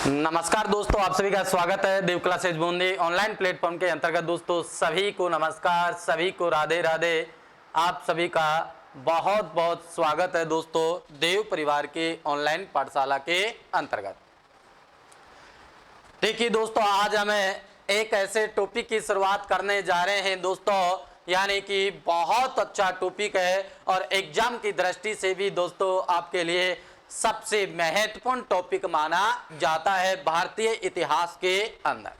नमस्कार दोस्तों, आप सभी का स्वागत है देव क्लासेज बूंदी ऑनलाइन प्लेटफॉर्म के अंतर्गत। दोस्तों सभी को नमस्कार, सभी को राधे राधे। आप सभी का बहुत बहुत स्वागत है दोस्तों देव परिवार के ऑनलाइन पाठशाला के अंतर्गत। देखिए दोस्तों, आज हमें एक ऐसे टॉपिक की शुरुआत करने जा रहे हैं दोस्तों, यानी कि बहुत अच्छा टॉपिक है और एग्जाम की दृष्टि से भी दोस्तों आपके लिए सबसे महत्वपूर्ण टॉपिक माना जाता है भारतीय इतिहास के अंदर।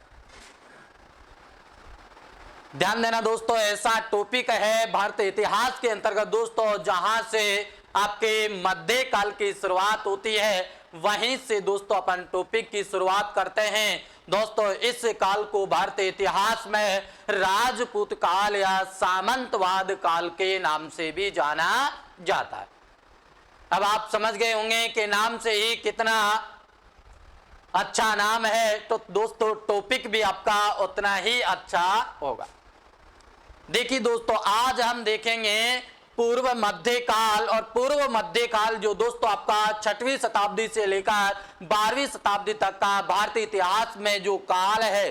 ध्यान देना दोस्तों, ऐसा टॉपिक है भारतीय इतिहास के अंतर्गत दोस्तों, जहां से आपके मध्य काल की शुरुआत होती है, वहीं से दोस्तों अपन टॉपिक की शुरुआत करते हैं। दोस्तों इस काल को भारतीय इतिहास में राजपूत काल या सामंतवाद काल के नाम से भी जाना जाता है। अब आप समझ गए होंगे कि नाम से ही कितना अच्छा नाम है, तो दोस्तों टॉपिक भी आपका उतना ही अच्छा होगा। देखिए दोस्तों, आज हम देखेंगे पूर्व मध्य काल। और पूर्व मध्य काल जो दोस्तों आपका 6वीं शताब्दी से लेकर 12वीं शताब्दी तक का भारतीय इतिहास में जो काल है,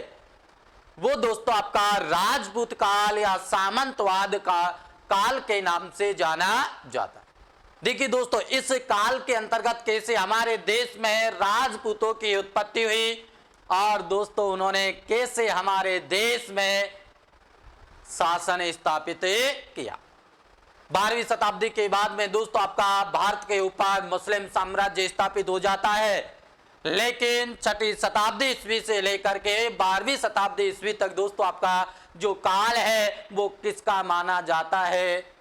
वो दोस्तों आपका राजपूत काल या सामंतवाद का काल के नाम से जाना जाता है। देखिए दोस्तों, इस काल के अंतर्गत कैसे हमारे देश में राजपूतों की उत्पत्ति हुई और दोस्तों उन्होंने कैसे हमारे देश में शासन स्थापित किया। 12वीं शताब्दी के बाद में दोस्तों आपका भारत के ऊपर मुस्लिम साम्राज्य स्थापित हो जाता है, लेकिन 6वीं शताब्दी ईस्वी से लेकर के 12वीं शताब्दी ईस्वी तक दोस्तों आपका जो काल है वो किसका माना जाता है?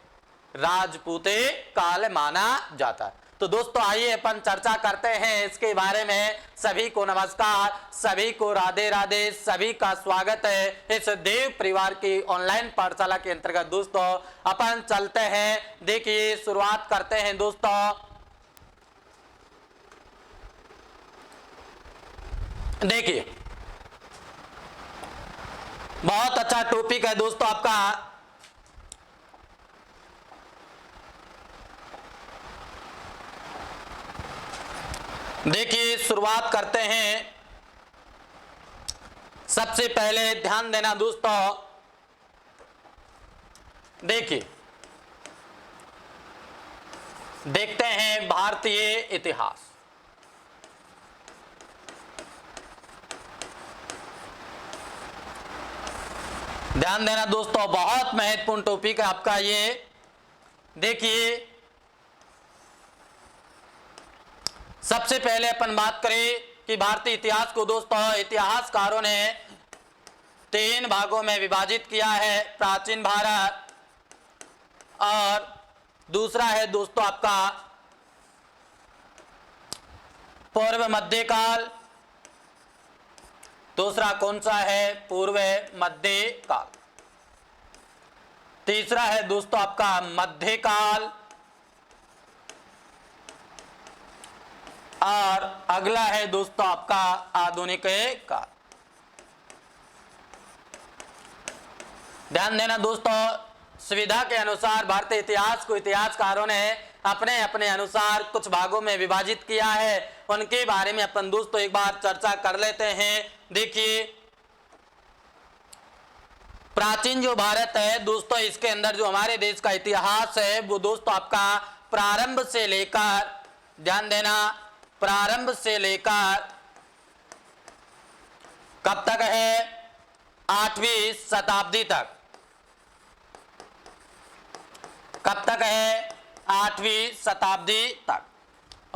राजपूते काल माना जाता है। तो दोस्तों आइए अपन चर्चा करते हैं इसके बारे में। सभी को नमस्कार, सभी को राधे राधे, सभी का स्वागत है इस देव परिवार की ऑनलाइन पाठशाला के अंतर्गत। दोस्तों अपन चलते हैं, देखिए शुरुआत करते हैं दोस्तों। देखिए बहुत अच्छा टॉपिक है दोस्तों आपका। देखिए शुरुआत करते हैं। सबसे पहले ध्यान देना दोस्तों, देखिए देखते हैं भारतीय इतिहास। ध्यान देना दोस्तों, बहुत महत्वपूर्ण टॉपिक है आपका ये। देखिए सबसे पहले अपन बात करें कि भारतीय इतिहास को दोस्तों इतिहासकारों ने 3 भागों में विभाजित किया है। प्राचीन भारत, और दूसरा है दोस्तों आपका पूर्व मध्य काल, दूसरा कौन सा है? पूर्व मध्य काल। तीसरा है दोस्तों आपका मध्य काल, और अगला है दोस्तों आपका आधुनिक काल। ध्यान देना दोस्तों, सुविधा के अनुसार भारतीय इतिहास को इतिहासकारों ने अपने अपने अनुसार कुछ भागों में विभाजित किया है। उनके बारे में अपन दोस्तों एक बार चर्चा कर लेते हैं। देखिए प्राचीन जो भारत है दोस्तों, इसके अंदर जो हमारे देश का इतिहास है वो दोस्तों आपका प्रारंभ से लेकर, ध्यान देना, प्रारंभ से लेकर कब तक है? 8वीं शताब्दी तक। कब तक है? 8वीं शताब्दी तक।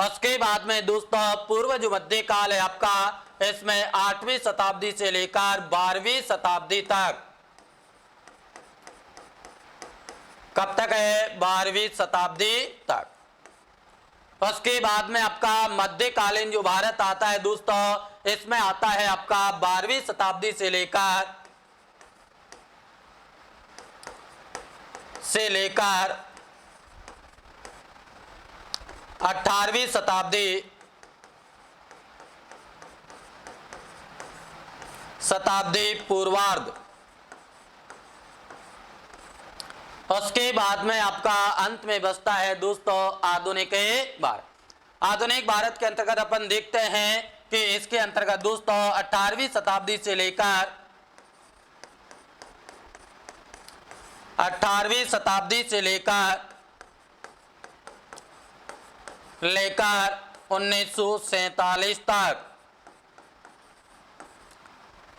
उसके बाद में दोस्तों पूर्व जो मध्य काल है आपका, इसमें 8वीं शताब्दी से लेकर 12वीं शताब्दी तक। कब तक है? 12वीं शताब्दी तक। उसके बाद में आपका मध्यकालीन जो भारत आता है दोस्तों, इसमें आता है आपका 12वीं शताब्दी से लेकर 18वीं शताब्दी पूर्वार्ध। उसके बाद में आपका अंत में बचता है दोस्तों आधुनिक भारत। आधुनिक भारत के अंतर्गत अपन देखते हैं कि इसके अंतर्गत दोस्तों 18वीं शताब्दी से लेकर 18वीं शताब्दी से लेकर 1947 तक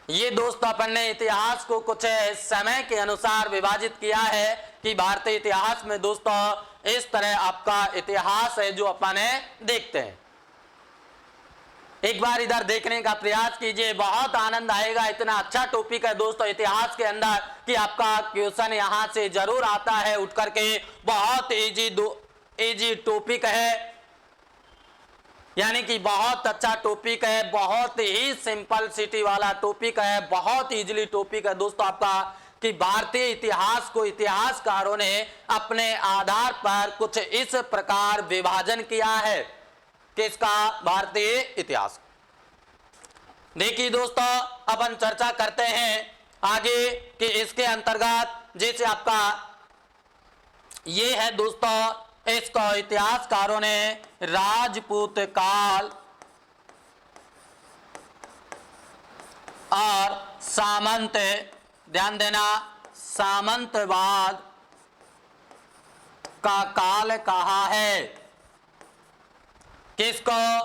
ये दोस्तों अपन ने इतिहास को कुछ समय के अनुसार विभाजित किया है कि भारतीय इतिहास में दोस्तों इस तरह आपका इतिहास है जो अपन देखते हैं। एक बार इधर देखने का प्रयास कीजिए, बहुत आनंद आएगा। इतना अच्छा टॉपिक है दोस्तों इतिहास के अंदर कि आपका क्वेश्चन यहां से जरूर आता है उठ करके। बहुत इजी टॉपिक है, यानी कि बहुत अच्छा टॉपिक है, बहुत ही सिंपल सिटी वाला टॉपिक है, बहुत इजीली टॉपिक है दोस्तों आपका कि भारतीय इतिहास को इतिहासकारों ने अपने आधार पर कुछ इस प्रकार विभाजन किया है। किसका? भारतीय इतिहास। देखिए दोस्तों अपन चर्चा करते हैं आगे कि इसके अंतर्गत जैसे आपका ये है दोस्तों, इसको इतिहासकारों ने राजपूत काल और सामंत, ध्यान देना, सामंतवाद का काल कहा है। किसको?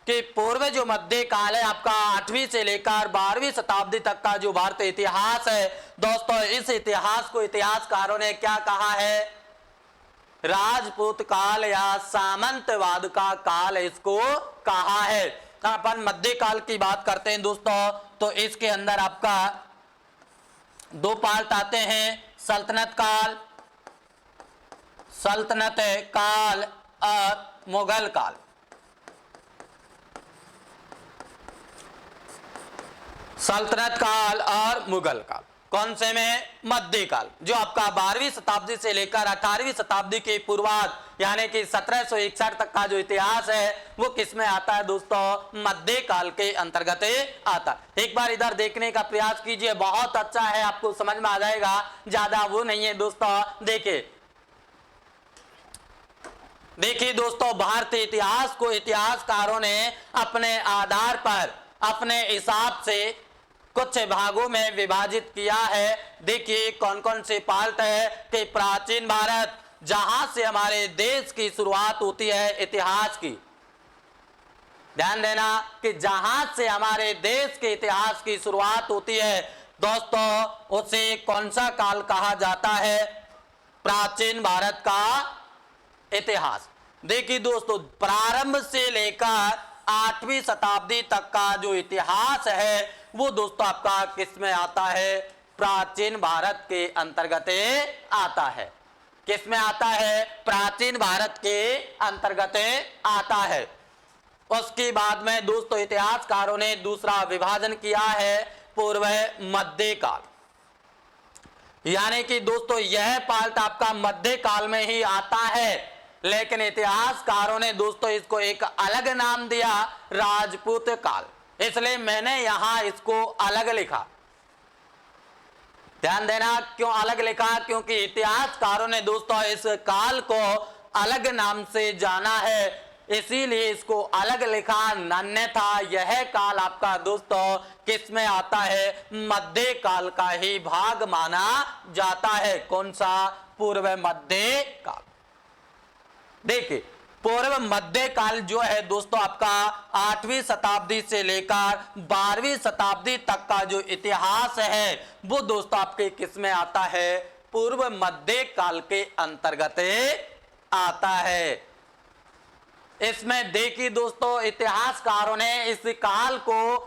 कि पूर्व जो मध्य काल है आपका 8वीं से लेकर 12वीं शताब्दी तक का जो भारतीय इतिहास है दोस्तों, इस इतिहास को इतिहासकारों ने क्या कहा है? राजपूत काल या सामंतवाद का काल इसको कहा है। अपन मध्य काल की बात करते हैं दोस्तों, तो इसके अंदर आपका दो पार्ट आते हैं, सल्तनत काल, सल्तनत काल और मुगल काल। सल्तनत काल और मुगल काल कौन से में? मध्य काल, जो आपका 12वीं शताब्दी से लेकर 18वीं शताब्दी के पूर्वार्ध यानी कि 1761 तक का जो इतिहास है वो किस में आता है दोस्तों? मध्य काल के अंतर्गत आता है। एक बार इधर देखने का प्रयास कीजिए, बहुत अच्छा है, आपको समझ में आ जाएगा, ज्यादा वो नहीं है दोस्तों। देखिए दोस्तों, भारतीय इतिहास को इतिहासकारों ने अपने आधार पर अपने हिसाब से कुछ भागों में विभाजित किया है। देखिए कौन कौन से पार्ट है कि प्राचीन भारत, जहां से हमारे देश की शुरुआत होती है इतिहास की, ध्यान देना कि जहां से हमारे देश के इतिहास की शुरुआत होती है दोस्तों, उसे कौन सा काल कहा जाता है? प्राचीन भारत का इतिहास। देखिए दोस्तों, प्रारंभ से लेकर 8वीं शताब्दी तक का जो इतिहास है वो दोस्तों आपका किस में आता है? प्राचीन भारत के अंतर्गत आता है। किस में आता है? प्राचीन भारत के अंतर्गत आता है। उसके बाद में दोस्तों इतिहासकारों ने दूसरा विभाजन किया है, पूर्व मध्य काल, यानी कि दोस्तों यह पार्ट आपका मध्य काल में ही आता है, लेकिन इतिहासकारों ने दोस्तों इसको एक अलग नाम दिया, राजपूत काल। इसलिए मैंने यहां इसको अलग लिखा। ध्यान देना क्यों अलग लिखा? क्योंकि इतिहासकारों ने दोस्तों इस काल को अलग नाम से जाना है, इसीलिए इसको अलग लिखा। अन्यथा यह काल आपका दोस्तों किस में आता है? मध्य काल का ही भाग माना जाता है। कौन सा? पूर्व मध्य काल। देखिए पूर्व मध्य काल जो है दोस्तों आपका 8वीं शताब्दी से लेकर 12वीं शताब्दी तक का जो इतिहास है वो दोस्तों आपके किस में आता है? पूर्व मध्य काल के अंतर्गत आता है। इसमें देखिए दोस्तों इतिहासकारों ने इस काल को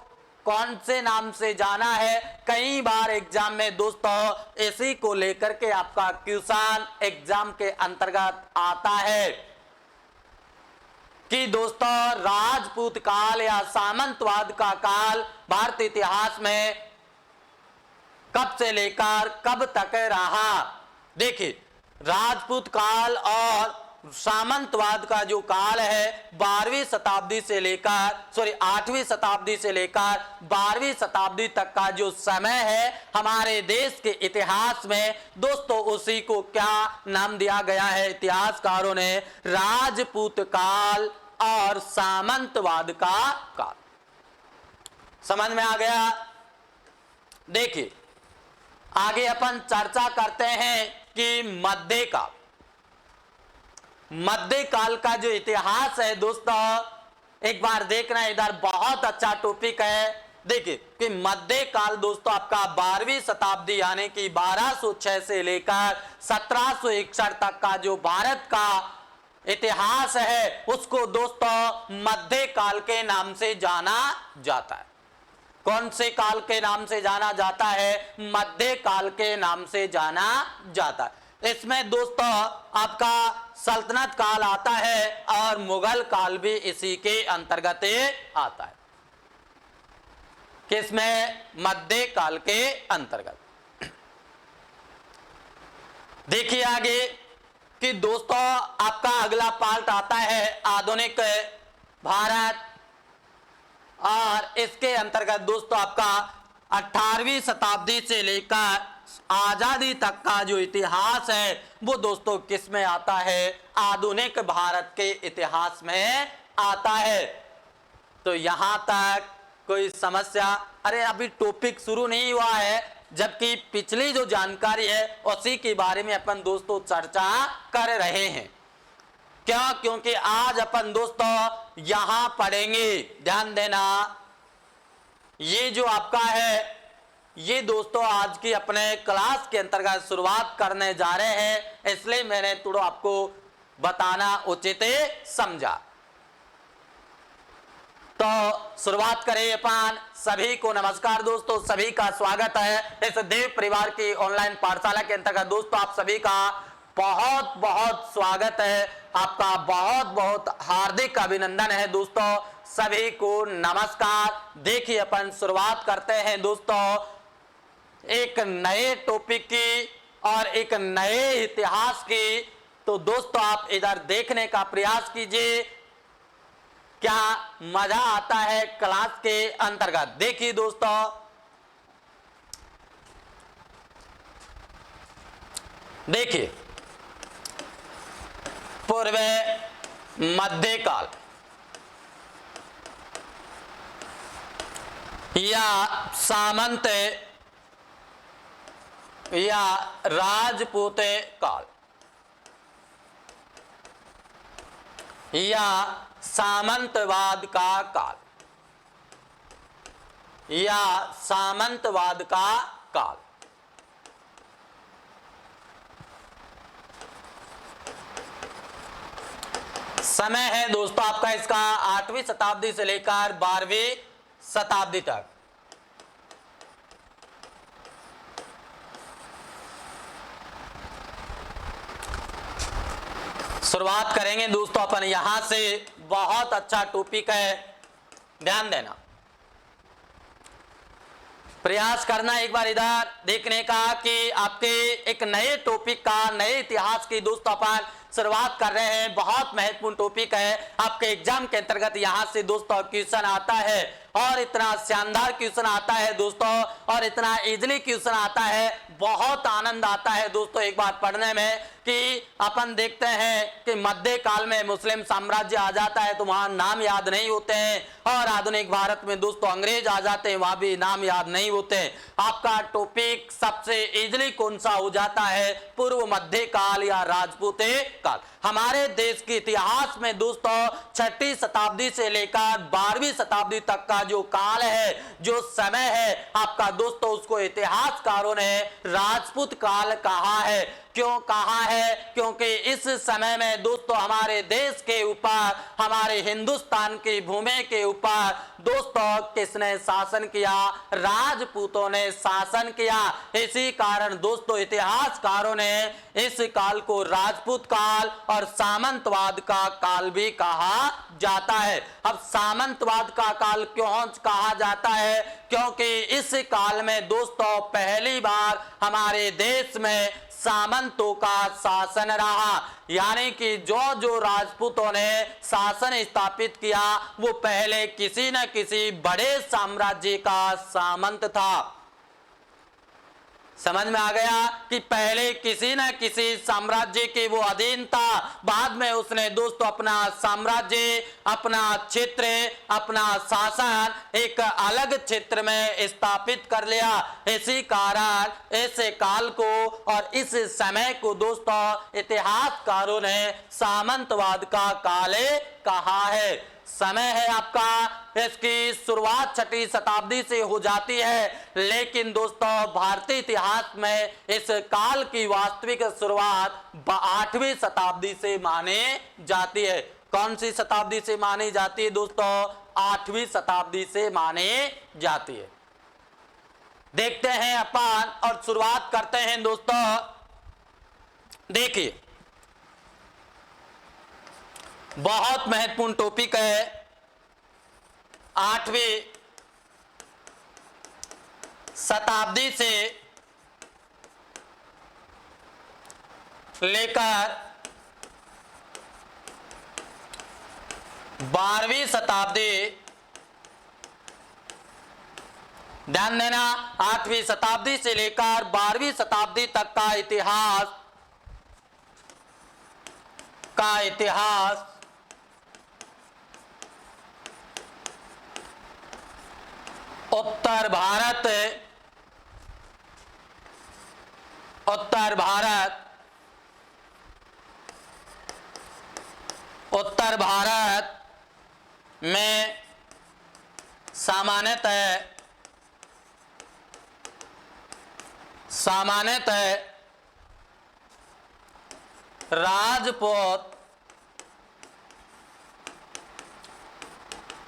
कौन से नाम से जाना है? कई बार एग्जाम में दोस्तों इसी को लेकर के आपका क्वेश्चन एग्जाम के अंतर्गत आता है कि दोस्तों राजपूत काल या सामंतवाद का काल भारतीय इतिहास में कब से लेकर कब तक रहा। देखिए राजपूत काल और सामंतवाद का जो काल है 8वीं शताब्दी से लेकर 12वीं शताब्दी तक का जो समय है हमारे देश के इतिहास में दोस्तों उसी को क्या नाम दिया गया है? इतिहासकारों ने राजपूत काल और सामंतवाद का काल। समझ में आ गया। देखिए आगे अपन चर्चा करते हैं कि मध्य काल का जो इतिहास है दोस्तों, एक बार देखना, इधर बहुत अच्छा टॉपिक है। देखिए कि मध्य काल दोस्तों आपका 12वीं शताब्दी यानी कि 1206 से लेकर 1761 तक का जो भारत का इतिहास है उसको दोस्तों मध्य काल के नाम से जाना जाता है। कौन से काल के नाम से जाना जाता है? मध्य काल के नाम से जाना जाता है। इसमें दोस्तों आपका सल्तनत काल आता है और मुगल काल भी इसी के अंतर्गत आता है। किसमें? मध्य काल के अंतर्गत। देखिए आगे कि दोस्तों आपका अगला पार्ट आता है आधुनिक भारत, और इसके अंतर्गत दोस्तों आपका 18वीं शताब्दी से लेकर आजादी तक का जो इतिहास है वो दोस्तों किस में आता है? आधुनिक भारत के इतिहास में आता है। तो यहां तक कोई समस्या? अरे अभी टॉपिक शुरू नहीं हुआ है, जबकि पिछली जो जानकारी है उसी के बारे में अपन दोस्तों चर्चा कर रहे हैं। क्या? क्योंकि आज अपन दोस्तों यहां पढ़ेंगे, ध्यान देना, ये जो आपका है ये दोस्तों आज की अपने क्लास के अंतर्गत शुरुआत करने जा रहे हैं, इसलिए मैंने थोड़ा आपको बताना उचित समझा। तो शुरुआत करें अपन। सभी को नमस्कार दोस्तों, सभी का स्वागत है इस देव परिवार की ऑनलाइन पाठशाला के अंतर्गत। दोस्तों आप सभी का बहुत बहुत स्वागत है, आपका बहुत बहुत हार्दिक अभिनंदन है दोस्तों, सभी को नमस्कार। देखिए अपन शुरुआत करते हैं दोस्तों एक नए टॉपिक की और एक नए इतिहास की। तो दोस्तों आप इधर देखने का प्रयास कीजिए, क्या मजा आता है क्लास के अंतर्गत। देखिए दोस्तों देखिए पूर्व मध्यकाल या सामंत या राजपूत काल या सामंतवाद का काल या सामंतवाद का काल। समय है दोस्तों आपका इसका 8वीं शताब्दी से लेकर 12वीं शताब्दी तक। शुरुआत करेंगे दोस्तों अपन यहां से, बहुत अच्छा टॉपिक है, ध्यान देना, प्रयास करना एक बार इधर देखने का कि आपके एक नए टॉपिक का, नए इतिहास की दोस्तों अपन शुरुआत कर रहे हैं। बहुत महत्वपूर्ण टॉपिक है, आपके एग्जाम के अंतर्गत यहां से दोस्तों क्वेश्चन आता है और इतना शानदार क्वेश्चन आता है दोस्तों, और इतना इजीली क्वेश्चन आता है, बहुत आनंद आता है दोस्तों एक बार पढ़ने में। कि अपन देखते हैं कि मध्य काल में मुस्लिम साम्राज्य आ जाता है तो वहां नाम याद नहीं होते हैं, और आधुनिक भारत में दोस्तों अंग्रेज आ जाते हैं, वहां भी नाम याद नहीं होते। आपका टॉपिक सबसे इजीली कौन सा हो जाता है? पूर्व मध्य काल या राजपूत काल। हमारे देश के इतिहास में दोस्तों 6वीं शताब्दी से लेकर 12वीं शताब्दी तक का जो काल है, जो समय है आपका दोस्तों, उसको इतिहासकारों ने राजपूत काल कहा है। क्यों कहा है? क्योंकि इस समय में दोस्तों हमारे देश के ऊपर, हमारे हिंदुस्तान की भूमि के ऊपर दोस्तों किसने शासन किया? राजपूतों ने शासन किया। इसी कारण दोस्तों इतिहासकारों ने इस काल को राजपूत काल और सामंतवाद का काल भी कहा जाता है। अब सामंतवाद का काल क्यों कहा जाता है? क्योंकि इस काल में दोस्तों पहली बार हमारे देश में सामंतों का शासन रहा, यानी कि जो राजपूतों ने शासन स्थापित किया वो पहले किसी न किसी बड़े साम्राज्य का सामंत था। समझ में आ गया कि पहले किसी न किसी साम्राज्य के वो अधीन था, बाद में उसने दोस्तों अपना साम्राज्य, अपना क्षेत्र, अपना शासन एक अलग क्षेत्र में स्थापित कर लिया। इसी कारण ऐसे काल को और इस समय को दोस्तों इतिहासकारों ने सामंतवाद का काल कहा है। समय है आपका, इसकी शुरुआत 6वीं शताब्दी से हो जाती है, लेकिन दोस्तों भारतीय इतिहास में इस काल की वास्तविक शुरुआत 8वीं शताब्दी से मानी जाती है। कौन सी शताब्दी से मानी जाती है दोस्तों? 8वीं शताब्दी से मानी जाती है। देखते हैं अपन और शुरुआत करते हैं दोस्तों। देखिए, बहुत महत्वपूर्ण टॉपिक है। 8वीं शताब्दी से लेकर 12वीं शताब्दी, ध्यान देना, 8वीं शताब्दी से लेकर 12वीं शताब्दी तक का इतिहास उत्तर भारत में सामान्यतः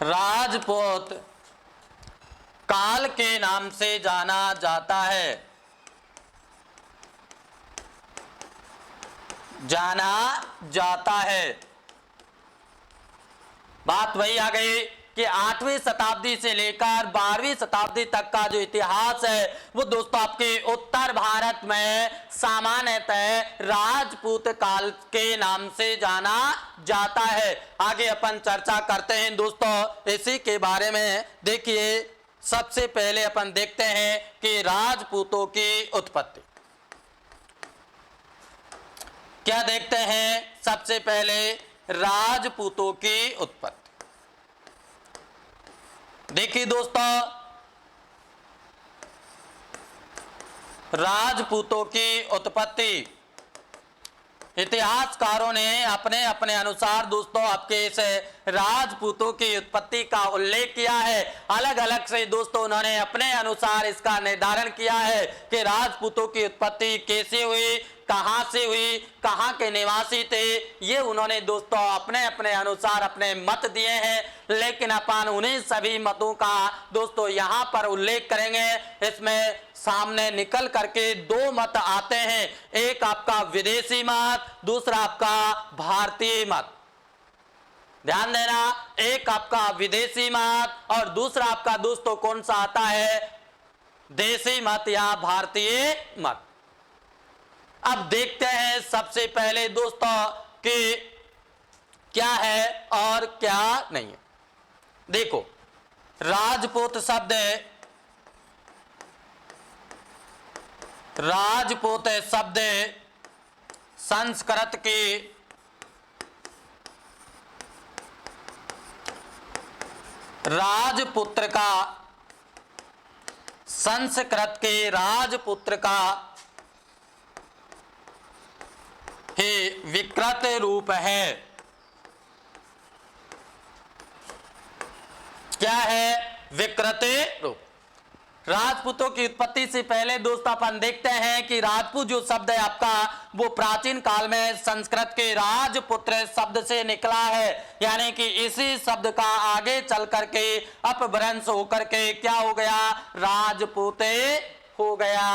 राजपूत काल के नाम से जाना जाता है। बात वही आ गई कि 8वीं शताब्दी से लेकर 12वीं शताब्दी तक का जो इतिहास है वो दोस्तों आपके उत्तर भारत में सामान्यतः राजपूत काल के नाम से जाना जाता है। आगे अपन चर्चा करते हैं दोस्तों इसी के बारे में। देखिए, सबसे पहले अपन देखते हैं कि राजपूतों की उत्पत्ति। क्या देखते हैं? सबसे पहले राजपूतों की उत्पत्ति। देखिए दोस्तों, राजपूतों की उत्पत्ति इतिहासकारों ने अपने अपने अनुसार दोस्तों आपके इस राजपूतों की उत्पत्ति का उल्लेख किया है। अलग अलग से दोस्तों उन्होंने अपने अनुसार इसका निर्धारण किया है कि राजपूतों की उत्पत्ति कैसे हुई, कहां से हुई, कहां के निवासी थे, ये उन्होंने दोस्तों अपने अपने अनुसार अपने मत दिए हैं। लेकिन अपन उन्हीं सभी मतों का दोस्तों यहां पर उल्लेख करेंगे। इसमें सामने निकल करके 2 मत आते हैं, एक आपका विदेशी मत, दूसरा आपका भारतीय मत। ध्यान देना, एक आपका विदेशी मत और दूसरा आपका दोस्तों कौन सा आता है? देशी मत या भारतीय मत। अब देखते हैं सबसे पहले दोस्तों कि क्या है और क्या नहीं है। देखो, राजपूत शब्द संस्कृत की राजपुत्र का, संस्कृत के राजपुत्र का ही विकृत रूप है। क्या है? विकृत रूप। राजपूतों की उत्पत्ति से पहले दोस्तों अपन देखते हैं कि राजपूत जो शब्द है आपका वो प्राचीन काल में संस्कृत के राजपुत्र शब्द से निकला है। यानी कि इसी शब्द का आगे चल करके अपभ्रंश होकर के क्या हो गया? राजपूते हो गया।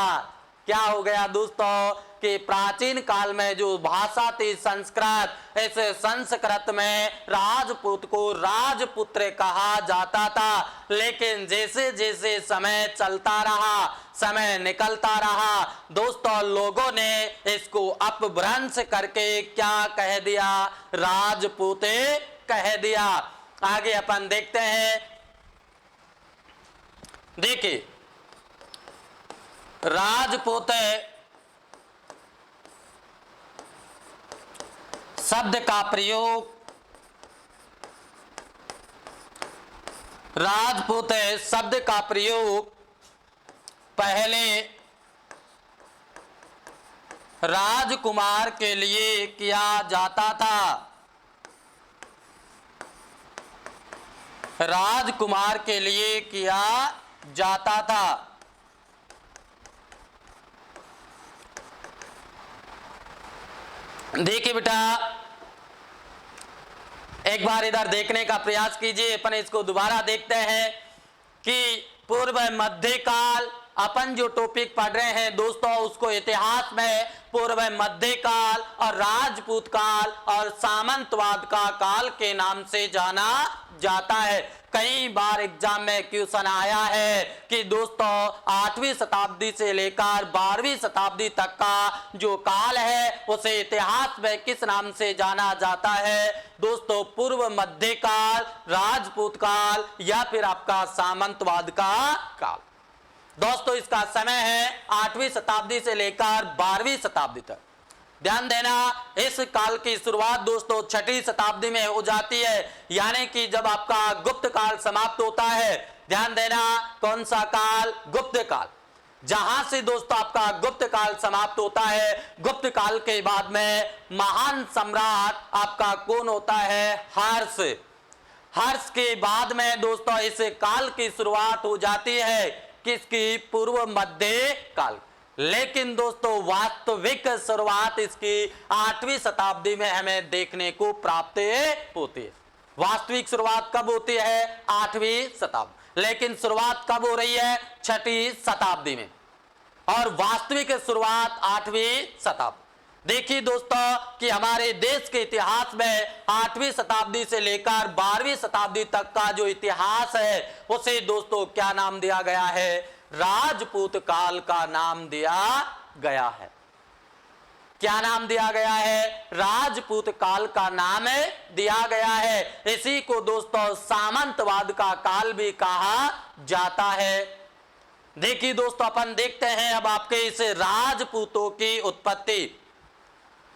क्या हो गया दोस्तों कि प्राचीन काल में जो भाषा थी संस्कृत, इस संस्कृत में राजपूत को राजपुत्र कहा जाता था। लेकिन जैसे जैसे समय चलता रहा, समय निकलता रहा दोस्तों, लोगों ने इसको अपभ्रंश करके क्या कह दिया? राजपूते कह दिया। आगे अपन देखते हैं। देखिए, राजपूत शब्द का प्रयोग, राजपूत शब्द का प्रयोग पहले राजकुमार के लिए किया जाता था। राजकुमार के लिए किया जाता था। देखिए बेटा, एक बार इधर देखने का प्रयास कीजिए। अपन इसको दोबारा देखते हैं कि पूर्व मध्यकाल, अपन जो टॉपिक पढ़ रहे हैं दोस्तों, उसको इतिहास में पूर्व मध्यकाल और राजपूत काल और सामंतवाद का काल के नाम से जाना जाता है। कई बार एग्जाम में क्वेश्चन आया है कि दोस्तों 8वीं शताब्दी से लेकर 12वीं शताब्दी तक का जो काल है उसे इतिहास में किस नाम से जाना जाता है? दोस्तों पूर्व मध्यकाल, राजपूत काल या फिर आपका सामंतवाद का काल। दोस्तों इसका समय है 8वीं शताब्दी से लेकर 12वीं शताब्दी तक। ध्यान देना, इस काल की शुरुआत दोस्तों 6वीं शताब्दी में हो जाती है, यानी कि जब आपका गुप्त काल समाप्त होता है। ध्यान देना, कौन सा काल? गुप्त काल। जहां से दोस्तों आपका गुप्त काल समाप्त होता है, गुप्त काल के बाद में महान सम्राट आपका कौन होता है? हर्ष। हर्ष के बाद में दोस्तों इस काल की शुरुआत हो जाती है किसकी? पूर्व मध्य काल। लेकिन दोस्तों वास्तविक शुरुआत इसकी 8वीं शताब्दी में हमें देखने को प्राप्त होती है। वास्तविक शुरुआत कब होती है? 8वीं शताब्दी। लेकिन शुरुआत कब हो रही है? 6वीं शताब्दी में, और वास्तविक शुरुआत 8वीं शताब्दी। देखिए दोस्तों कि हमारे देश के इतिहास में 8वीं शताब्दी से लेकर 12वीं शताब्दी तक का जो इतिहास है उसे दोस्तों क्या नाम दिया गया है? राजपूत काल का नाम दिया गया है। क्या नाम दिया गया है? राजपूत काल का नाम दिया गया है। इसी को दोस्तों सामंतवाद का काल भी कहा जाता है। देखिए दोस्तों, अपन देखते हैं अब आपके इस राजपूतों की उत्पत्ति।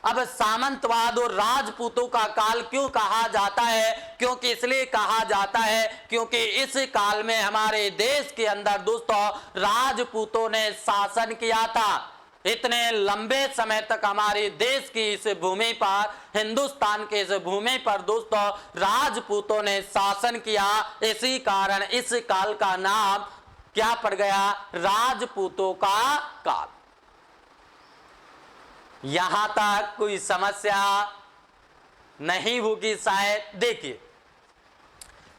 अब सामंतवाद और राजपूतों का काल क्यों कहा जाता है? क्योंकि इसलिए कहा जाता है क्योंकि इस काल में हमारे देश के अंदर दोस्तों राजपूतों ने शासन किया था। इतने लंबे समय तक हमारे देश की इस भूमि पर, हिंदुस्तान के इस भूमि पर दोस्तों राजपूतों ने शासन किया। इसी कारण इस काल का नाम क्या पड़ गया? राजपूतों का काल। यहां तक कोई समस्या नहीं होगी शायद। देखिए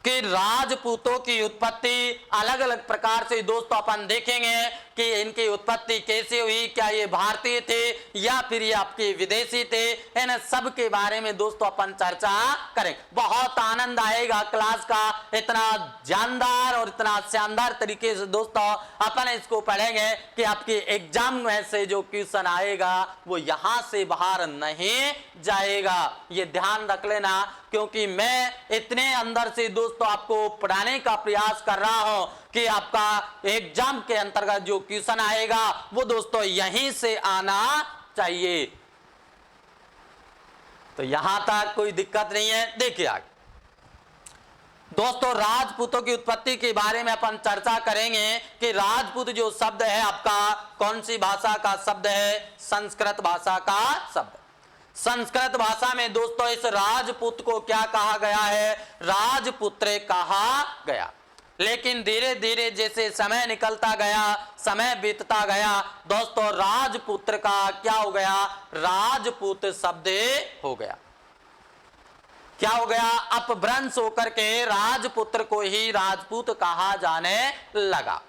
कि राजपूतों की उत्पत्ति अलग अलग प्रकार से दोस्तों अपन देखेंगे कि इनकी उत्पत्ति कैसे हुई। क्या ये भारतीय थे या फिर ये आपके विदेशी थे? इन सब के बारे में दोस्तों अपन चर्चा करें। बहुत आनंद आएगा क्लास का। इतना जानदार और इतना शानदार तरीके से दोस्तों अपन इसको पढ़ेंगे कि आपके एग्जाम में से जो क्वेश्चन आएगा वो यहां से बाहर नहीं जाएगा। ये ध्यान रख लेना, क्योंकि मैं इतने अंदर से दोस्तों आपको पढ़ाने का प्रयास कर रहा हूं कि आपका एग्जाम के अंतर्गत जो क्वेश्चन आएगा वो दोस्तों यहीं से आना चाहिए। तो यहां तक कोई दिक्कत नहीं है। देखिए आगे दोस्तों राजपूतों की उत्पत्ति के बारे में अपन चर्चा करेंगे कि राजपूत जो शब्द है आपका कौन सी भाषा का शब्द है? संस्कृत भाषा का शब्द। संस्कृत भाषा में दोस्तों इस राजपूत को क्या कहा गया है? राजपुत्र कहा गया। लेकिन धीरे धीरे जैसे समय निकलता गया, समय बीतता गया दोस्तों, राजपुत्र का क्या हो गया? राजपूत शब्द हो गया। क्या हो गया? अपभ्रंश होकर के राजपुत्र को ही राजपूत कहा जाने लगा।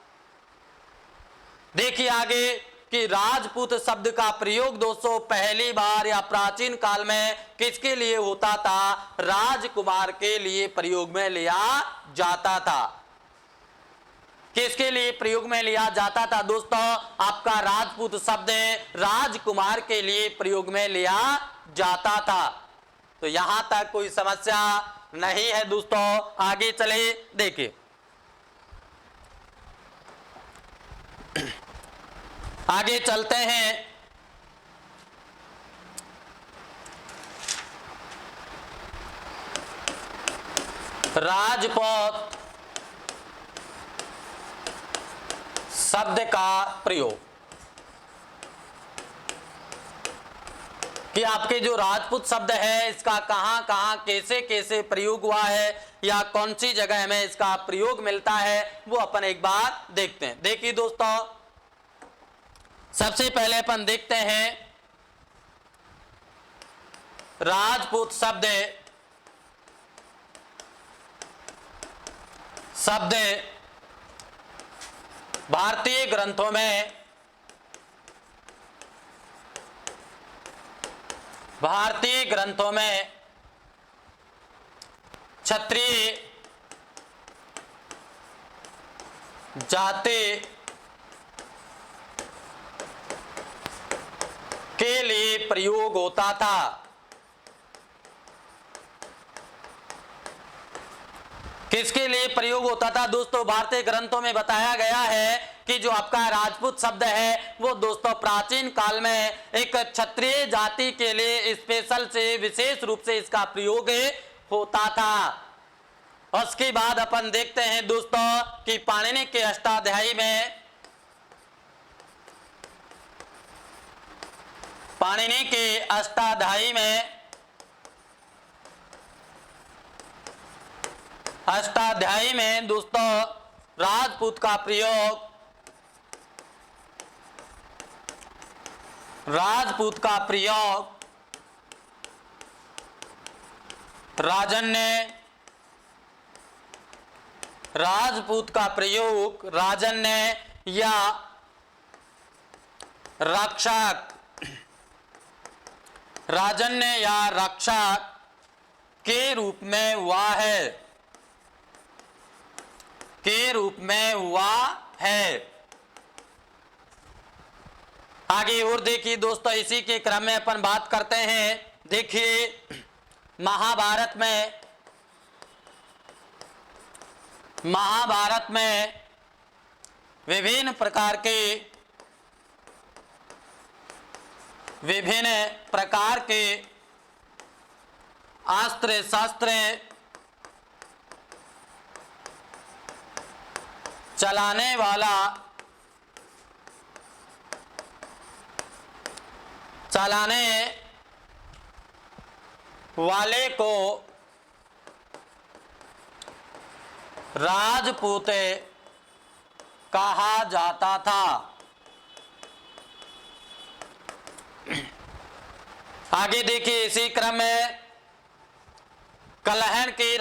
देखिए आगे कि राजपूत शब्द का प्रयोग दोस्तों पहली बार या प्राचीन काल में किसके लिए होता था? राजकुमार के लिए प्रयोग में लिया जाता था। किसके लिए प्रयोग में लिया जाता था दोस्तों? आपका राजपूत शब्द राजकुमार के लिए प्रयोग में लिया जाता था। तो यहां तक कोई समस्या नहीं है दोस्तों। आगे चले देखिए आगे चलते हैं। राजपूत शब्द का प्रयोग, कि आपके जो राजपूत शब्द है इसका कहां कहां कैसे कैसे प्रयोग हुआ है या कौन सी जगह में इसका प्रयोग मिलता है वो अपन एक बार देखते हैं। देखिए दोस्तों, सबसे पहले अपन देखते हैं राजपूत शब्द भारतीय ग्रंथों में क्षत्रिय जाति के लिए प्रयोग होता था। किसके लिए प्रयोग होता था दोस्तों? भारतीय ग्रंथों में बताया गया है कि जो आपका राजपूत शब्द है वो दोस्तों प्राचीन काल में एक क्षत्रिय जाति के लिए स्पेशल से विशेष रूप से इसका प्रयोग होता था। उसके बाद अपन देखते हैं दोस्तों कि पाणिनि के अष्टाध्यायी में दोस्तों राजपूत का प्रयोग राजन्य या रक्षक के रूप में हुआ है। आगे और देखिए दोस्तों, इसी के क्रम में अपन बात करते हैं। देखिए महाभारत में विभिन्न प्रकार के अस्त्र शस्त्र चलाने वाले को राजपूत कहा जाता था। आगे देखिए इसी क्रम में कलहण की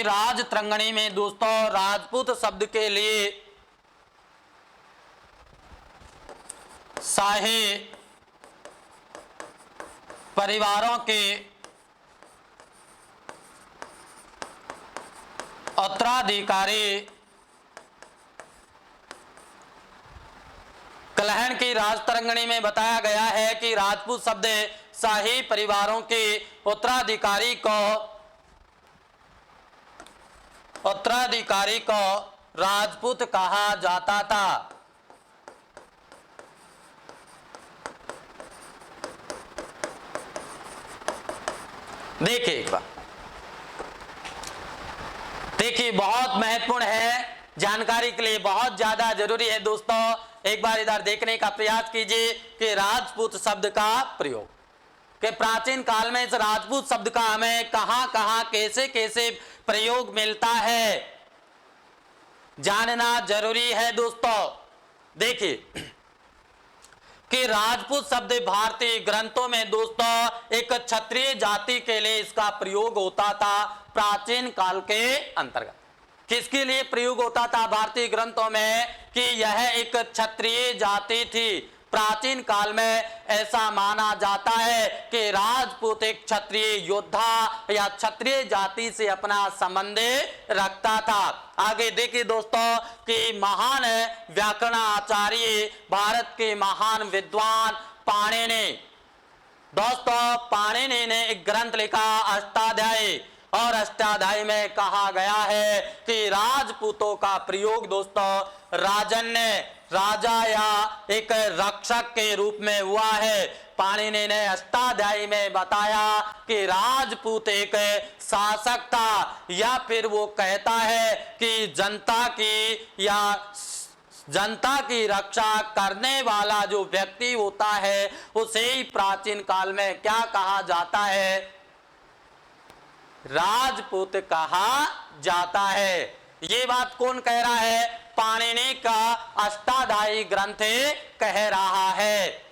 राजतरंगिणी में दोस्तों राजपूत शब्द के लिए शाही परिवारों के उत्तराधिकारी कलहण की राजतरंगिणी में बताया गया है कि राजपूत शब्द शाही परिवारों के उत्तराधिकारी को राजपूत कहा जाता था। देखिए एक बार, देखिए बहुत महत्वपूर्ण है, जानकारी के लिए बहुत ज्यादा जरूरी है दोस्तों। एक बार इधर देखने का प्रयास कीजिए कि राजपूत शब्द का प्रयोग कि प्राचीन काल में इस राजपूत शब्द का हमें कहां कहां कैसे कैसे प्रयोग मिलता है, जानना जरूरी है दोस्तों। देखिए कि राजपूत शब्द भारतीय ग्रंथों में दोस्तों एक क्षत्रिय जाति के लिए इसका प्रयोग होता था प्राचीन काल के अंतर्गत। किसके लिए प्रयोग होता था भारतीय ग्रंथों में? कि यह एक क्षत्रिय जाति थी। प्राचीन काल में ऐसा माना जाता है कि राजपूत एक क्षत्रिय योद्धा या क्षत्रिय जाति से अपना संबंध रखता था। आगे देखिए दोस्तों कि महान व्याकरणाचार्य, भारत के महान विद्वान पाणिनि। दोस्तों पाणिनि ने एक ग्रंथ लिखा अष्टाध्यायी, और अष्टाध्यायी में कहा गया है कि राजपूतों का प्रयोग दोस्तों राजन्य, राजा या एक रक्षक के रूप में हुआ है। पाणिनि ने अष्टाध्यायी में बताया कि राजपूत एक शासक था, या फिर वो कहता है कि जनता की रक्षा करने वाला जो व्यक्ति होता है उसे ही प्राचीन काल में क्या कहा जाता है, राजपूत कहा जाता है। ये बात कौन कह रहा है, पाणिनि का अष्टाध्यायी ग्रंथ कह रहा है।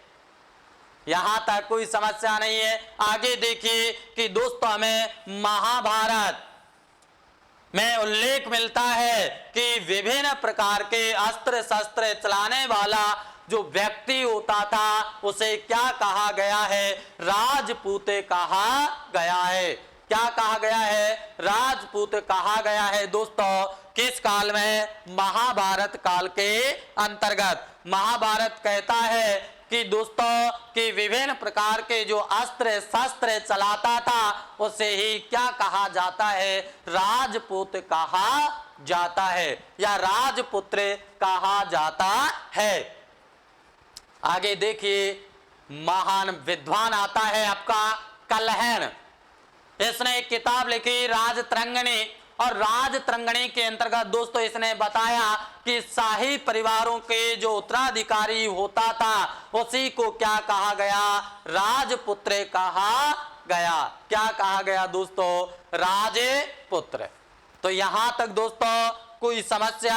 यहां तक कोई समस्या नहीं है। आगे देखिए कि दोस्तों हमें महाभारत में उल्लेख मिलता है कि विभिन्न प्रकार के अस्त्र शस्त्र चलाने वाला जो व्यक्ति होता था उसे क्या कहा गया है, राजपूत कहा गया है। क्या कहा गया है, राजपूत कहा गया है। दोस्तों किस काल में, महाभारत काल के अंतर्गत। महाभारत कहता है कि दोस्तों कि विभिन्न प्रकार के जो अस्त्र शस्त्र चलाता था उसे ही क्या कहा जाता है, राजपूत कहा जाता है या राजपुत्र कहा जाता है। आगे देखिए महान विद्वान आता है आपका कल्हण। इसने एक किताब लिखी राजतरंगिणी, और राजतरंगिणी के अंतर्गत दोस्तों इसने बताया कि शाही परिवारों के जो उत्तराधिकारी होता था उसी को क्या कहा गया, राजपुत्र कहा गया। क्या कहा गया दोस्तों, राजपुत्र। तो यहां तक दोस्तों कोई समस्या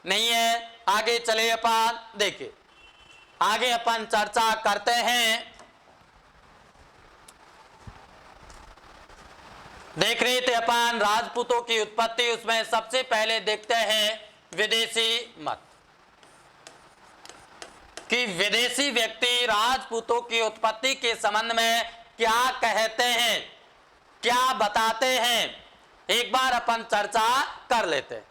नहीं है। आगे चले अपन देखिए, आगे अपन चर्चा करते हैं। देख रहे थे अपन राजपूतों की उत्पत्ति, उसमें सबसे पहले देखते हैं विदेशी मत, कि विदेशी व्यक्ति राजपूतों की उत्पत्ति के संबंध में क्या कहते हैं, क्या बताते हैं। एक बार अपन चर्चा कर लेते हैं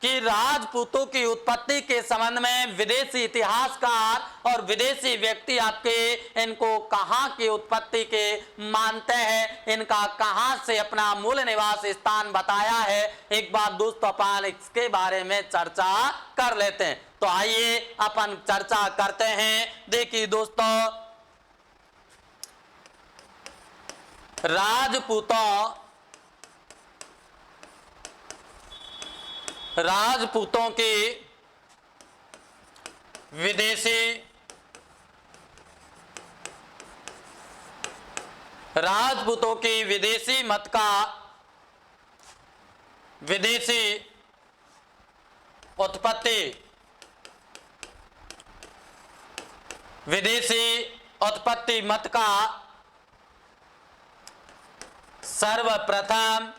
कि राजपूतों की उत्पत्ति के संबंध में विदेशी इतिहासकार और विदेशी व्यक्ति आपके इनको कहां की उत्पत्ति के मानते हैं, इनका कहां से अपना मूल निवास स्थान बताया है। एक बार दोस्तों अपन इसके बारे में चर्चा कर लेते हैं। तो आइए अपन चर्चा करते हैं। देखिए दोस्तों, राजपूतों की विदेशी मत का विदेशी उत्पत्ति मत का सर्वप्रथम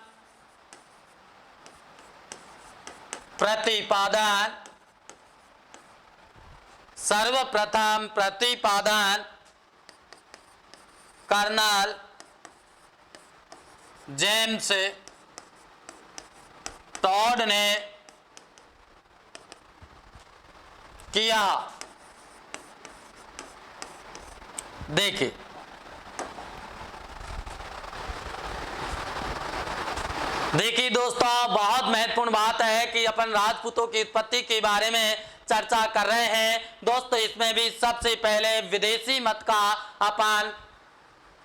प्रतिपादन कर्नल जेम्स टॉड ने किया। देखिए दोस्तों, बहुत महत्वपूर्ण बात है कि अपन राजपूतों की उत्पत्ति के बारे में चर्चा कर रहे हैं। दोस्तों इसमें भी सबसे पहले विदेशी मत का अपन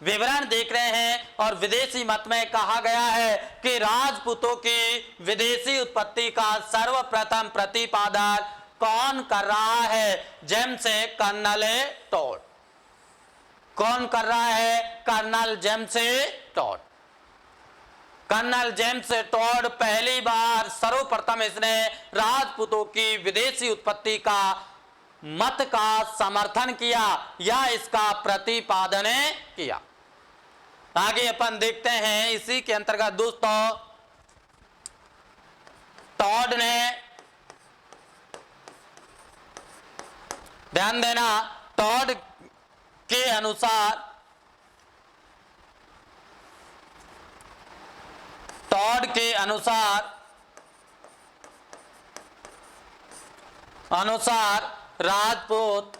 विवरण देख रहे हैं, और विदेशी मत में कहा गया है कि राजपूतों की विदेशी उत्पत्ति का सर्वप्रथम प्रतिपादन कौन कर रहा है, जेम्स कर्नल टॉड। कौन कर रहा है, colonel James Tod. Colonel James Tod पहली बार सर्वप्रथम इसने राजपूतों की विदेशी उत्पत्ति का मत का समर्थन किया या इसका प्रतिपादन किया। आगे अपन देखते हैं इसी के अंतर्गत दोस्तों, टॉड ने, ध्यान देना, टॉड के अनुसार राजपूत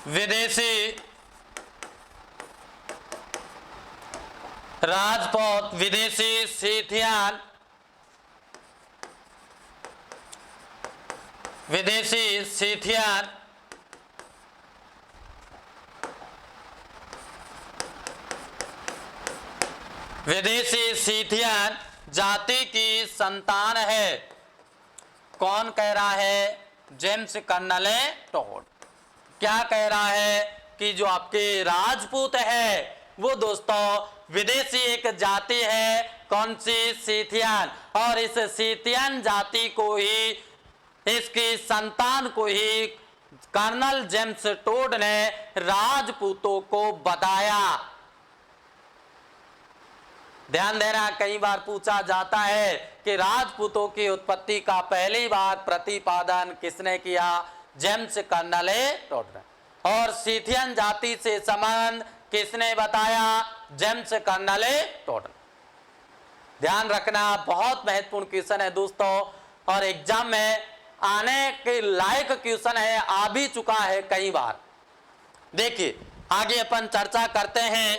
विदेशी राजपूत, विदेशी सिथियन, विदेशी सिथियन विदेशी सिथियन जाति की संतान है। कौन कह रहा है? James colonel Tod. क्या कह रहा है कि जो आपके राजपूत है वो दोस्तों विदेशी एक जाति है। कौन सी? सिथियन। और इस सिथियन जाति को ही, इसकी संतान को ही कर्नल जेम्स टोड ने राजपूतों को बताया। ध्यान देना, कई बार पूछा जाता है कि राजपूतों की उत्पत्ति का पहली बार प्रतिपादन किसने किया? जेम्स कर्नल टोड ने। और सिथियन जाति से संबंध किसने बताया? जेम्स कर्नल टोड ने। ध्यान रखना, बहुत महत्वपूर्ण क्वेश्चन है दोस्तों, और एग्जाम में आने के लायक क्वेश्चन है, आ भी चुका है कई बार। देखिए आगे अपन चर्चा करते हैं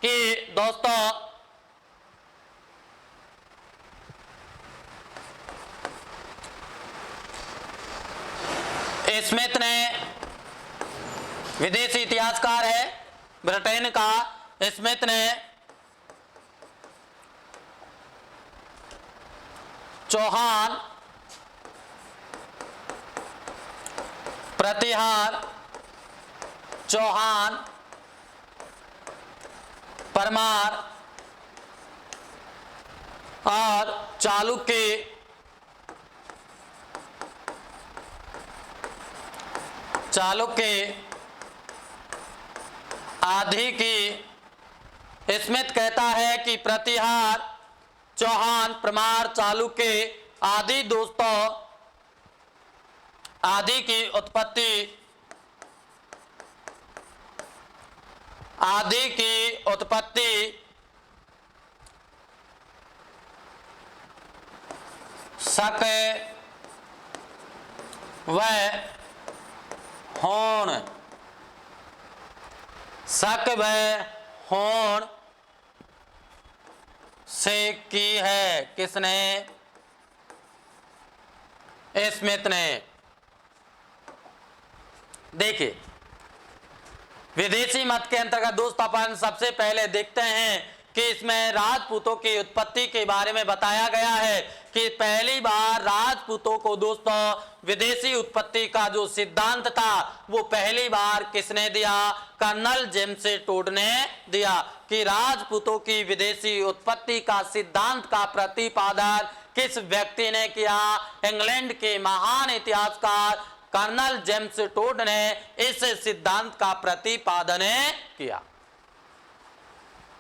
कि दोस्तों स्मिथ ने, विदेशी इतिहासकार है ब्रिटेन का, स्मिथ ने चौहान, प्रतिहार, चौहान, परमार और चालुक्य आदि की, स्मिथ कहता है कि प्रतिहार, चौहान, परमार, चालुक्य आदि दोस्तों आदि की उत्पत्ति शक व होण से की है। किसने? स्मिथ ने। देखिए विदेशी मत के अंतर्गत दोस्त अपन सबसे पहले देखते हैं कि इसमें राजपूतों की उत्पत्ति के बारे में बताया गया है कि पहली बार राजपूतों को दोस्तों विदेशी उत्पत्ति का जो सिद्धांत था वो पहली बार किसने दिया? कर्नल जेम्स टोड ने दिया कि राजपूतों की विदेशी उत्पत्ति का सिद्धांत का प्रतिपादन किस व्यक्ति ने किया? इंग्लैंड के महान इतिहासकार कर्नल जेम्स टोड ने इस सिद्धांत का प्रतिपादन किया।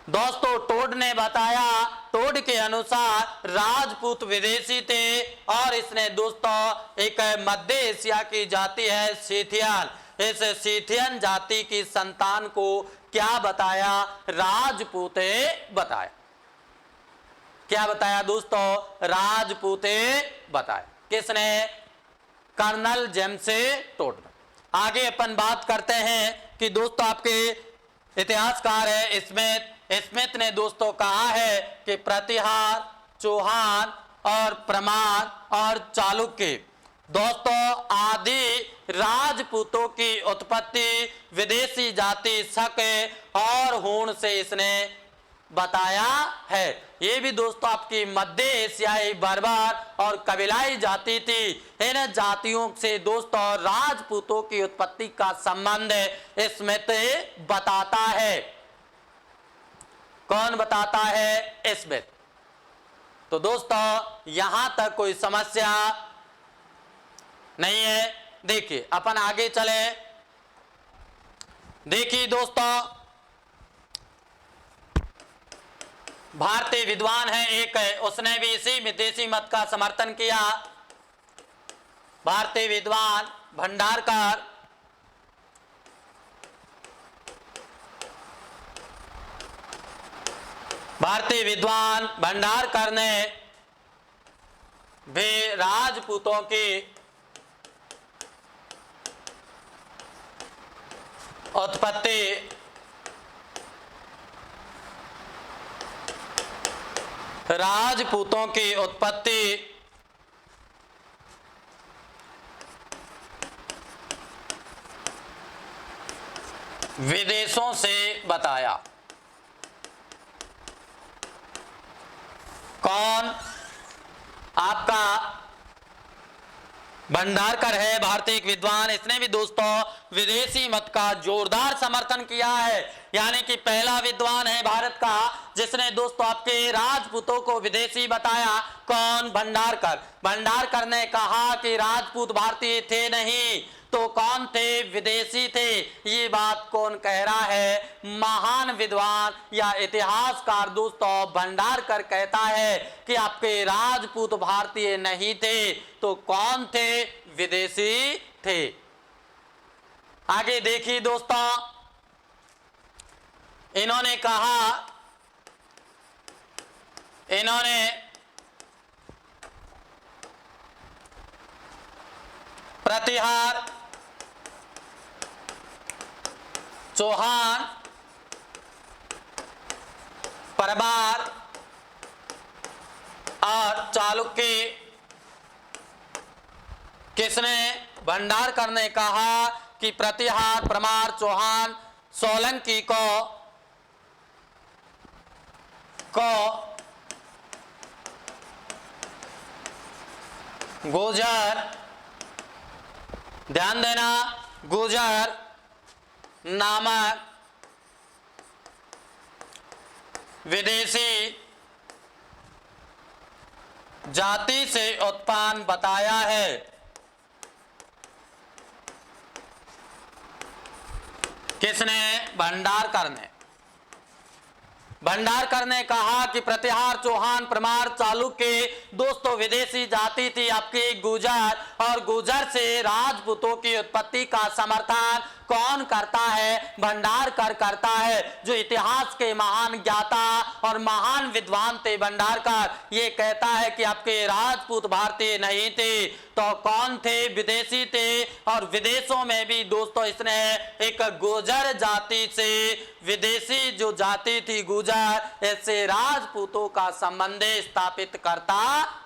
दोस्तों टोड ने बताया, टोड के अनुसार राजपूत विदेशी थे और इसने दोस्तों एक मध्य एशिया की जाति है सिथियन। इस सिथियन जाति की संतान को क्या बताया? राजपूते बताया। क्या बताया दोस्तों? राजपूते बताया। किसने? Colonel James Tod. आगे अपन बात करते हैं कि दोस्तों आपके इतिहासकार है स्मिथ ने दोस्तों कहा है कि प्रतिहार, चौहान और परमार और चालुक्य दोस्तों आदि राजपूतों की उत्पत्ति विदेशी जाति शक और होण से इसने बताया है। ये भी दोस्तों आपकी मध्य एशियाई बर्बर और कबीलाई जाति थी। इन जातियों से दोस्तों राजपूतों की उत्पत्ति का संबंध स्मिथ बताता है। कौन बताता है? स्मिथ। तो दोस्तों यहां तक कोई समस्या नहीं है। देखिए अपन आगे चले। देखिए दोस्तों भारतीय विद्वान है एक है, उसने भी इसी विदेशी मत का समर्थन किया। भारतीय विद्वान भंडारकर, भारतीय विद्वान भंडारकर ने भी राजपूतों की उत्पत्ति राजपूतों की उत्पत्ति विदेशों से बताया। कौन? आपका भंडारकर है, भारतीय एक विद्वान। इसने भी दोस्तों विदेशी मत का जोरदार समर्थन किया है। यानी कि पहला विद्वान है भारत का जिसने दोस्तों आपके राजपूतों को विदेशी बताया। कौन? भंडारकर। भंडारकर ने कहा कि राजपूत भारतीय थे नहीं तो कौन थे? विदेशी थे। ये बात कौन कह रहा है? महान विद्वान या इतिहासकार दोस्तों भंडारकर कहता है कि आपके राजपूत भारतीय नहीं थे तो कौन थे? विदेशी थे। आगे देखिए दोस्तों, इन्होंने कहा, इन्होंने प्रतिहार, चौहान, परमार और चालुक्य। किसने? भंडारकर ने कहा कि प्रतिहार, परमार, चौहान, सोलंकी को गुर्जर, ध्यान देना, गुर्जर नामक विदेशी जाति से उत्पन्न बताया है। किसने? भंडारकर ने। भंडारकर ने कहा कि प्रतिहार, चौहान, परमार, चालुक्य दोस्तों विदेशी जाति थी आपकी गुर्जर, और गुर्जर से राजपूतों की उत्पत्ति का समर्थन कौन करता है? भंडारकर करता है, जो इतिहास के महान ज्ञाता और महान विद्वान थे। भंडारकर ये कहता है कि आपके राजपूत भारतीय नहीं थे तो कौन थे? विदेशी थे। और विदेशों में भी दोस्तों इसने एक गुर्जर जाति से, विदेशी जो जाति थी गुर्जर, ऐसे राजपूतों का संबंध स्थापित करता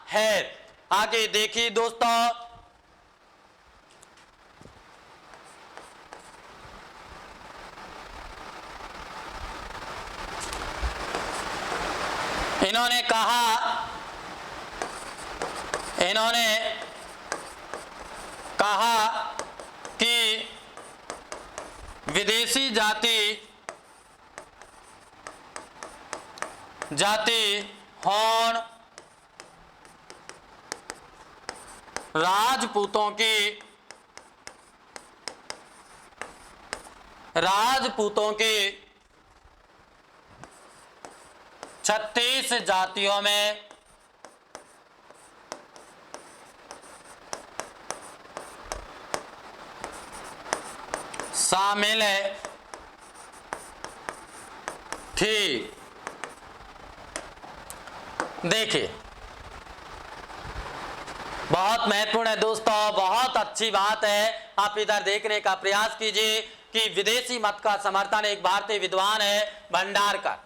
है। आगे देखिए दोस्तों, इन्होंने कहा कि विदेशी जाति होड़ राजपूतों की 36 जातियों में शामिल थी। देखिए बहुत महत्वपूर्ण है दोस्तों, बहुत अच्छी बात है। आप इधर देखने का प्रयास कीजिए कि विदेशी मत का समर्थन एक भारतीय विद्वान है भंडारकर।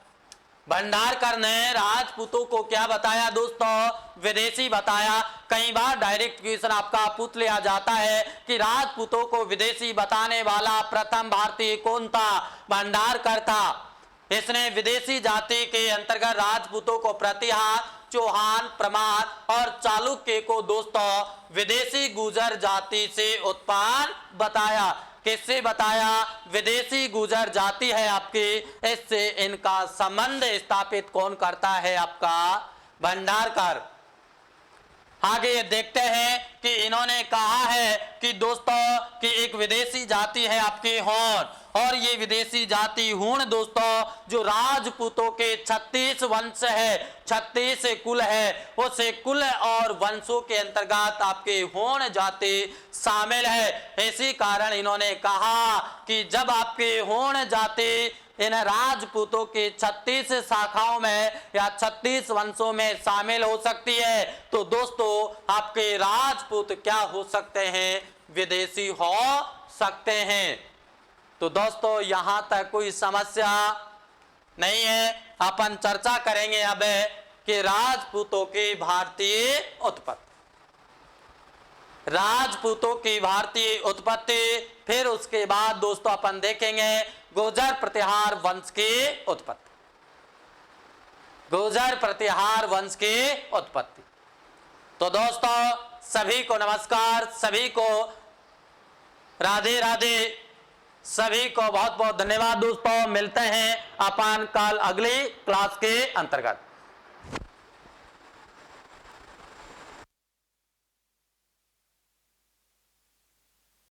भंडारकर ने राजपूतों को क्या बताया दोस्तों? विदेशी बताया। कई बार डायरेक्ट क्वेश्चन आपका पूछ लिया जाता है कि राजपूतों को विदेशी बताने वाला प्रथम भारतीय कौन था? भंडारकर था। इसने विदेशी जाति के अंतर्गत राजपूतों को प्रतिहार, चौहान, परमार और चालुक्य को दोस्तों विदेशी गुर्जर जाति से उत्पन्न बताया। किससे बताया? विदेशी गुर्जर जाति है आपकी, इससे इनका संबंध स्थापित कौन करता है? आपका भंडारकर। आगे देखते हैं कि इन्होंने कहा है कि दोस्तों कि एक विदेशी जाति है आपकी हूण, और ये विदेशी जाति हूण दोस्तों जो राजपूतों के 36 वंश है, 36 कुल है, उस कुल और वंशों के अंतर्गत आपके हूण जाति शामिल है। इसी कारण इन्होंने कहा कि जब आपके हूण जाति इन राजपूतों के 36 शाखाओं में या 36 वंशों में शामिल हो सकती है तो दोस्तों आपके राजपूत क्या हो सकते हैं? विदेशी हो सकते हैं। तो दोस्तों यहां तक कोई समस्या नहीं है। अपन चर्चा करेंगे अब कि राजपूतों की भारतीय उत्पत्ति, राजपूतों की भारतीय उत्पत्ति। फिर उसके बाद दोस्तों अपन देखेंगे गुर्जर प्रतिहार वंश की उत्पत्ति, गुर्जर प्रतिहार वंश की उत्पत्ति। तो दोस्तों सभी को नमस्कार, सभी को राधे राधे, सभी को बहुत बहुत धन्यवाद दोस्तों। मिलते हैं अपन कल अगली क्लास के अंतर्गत।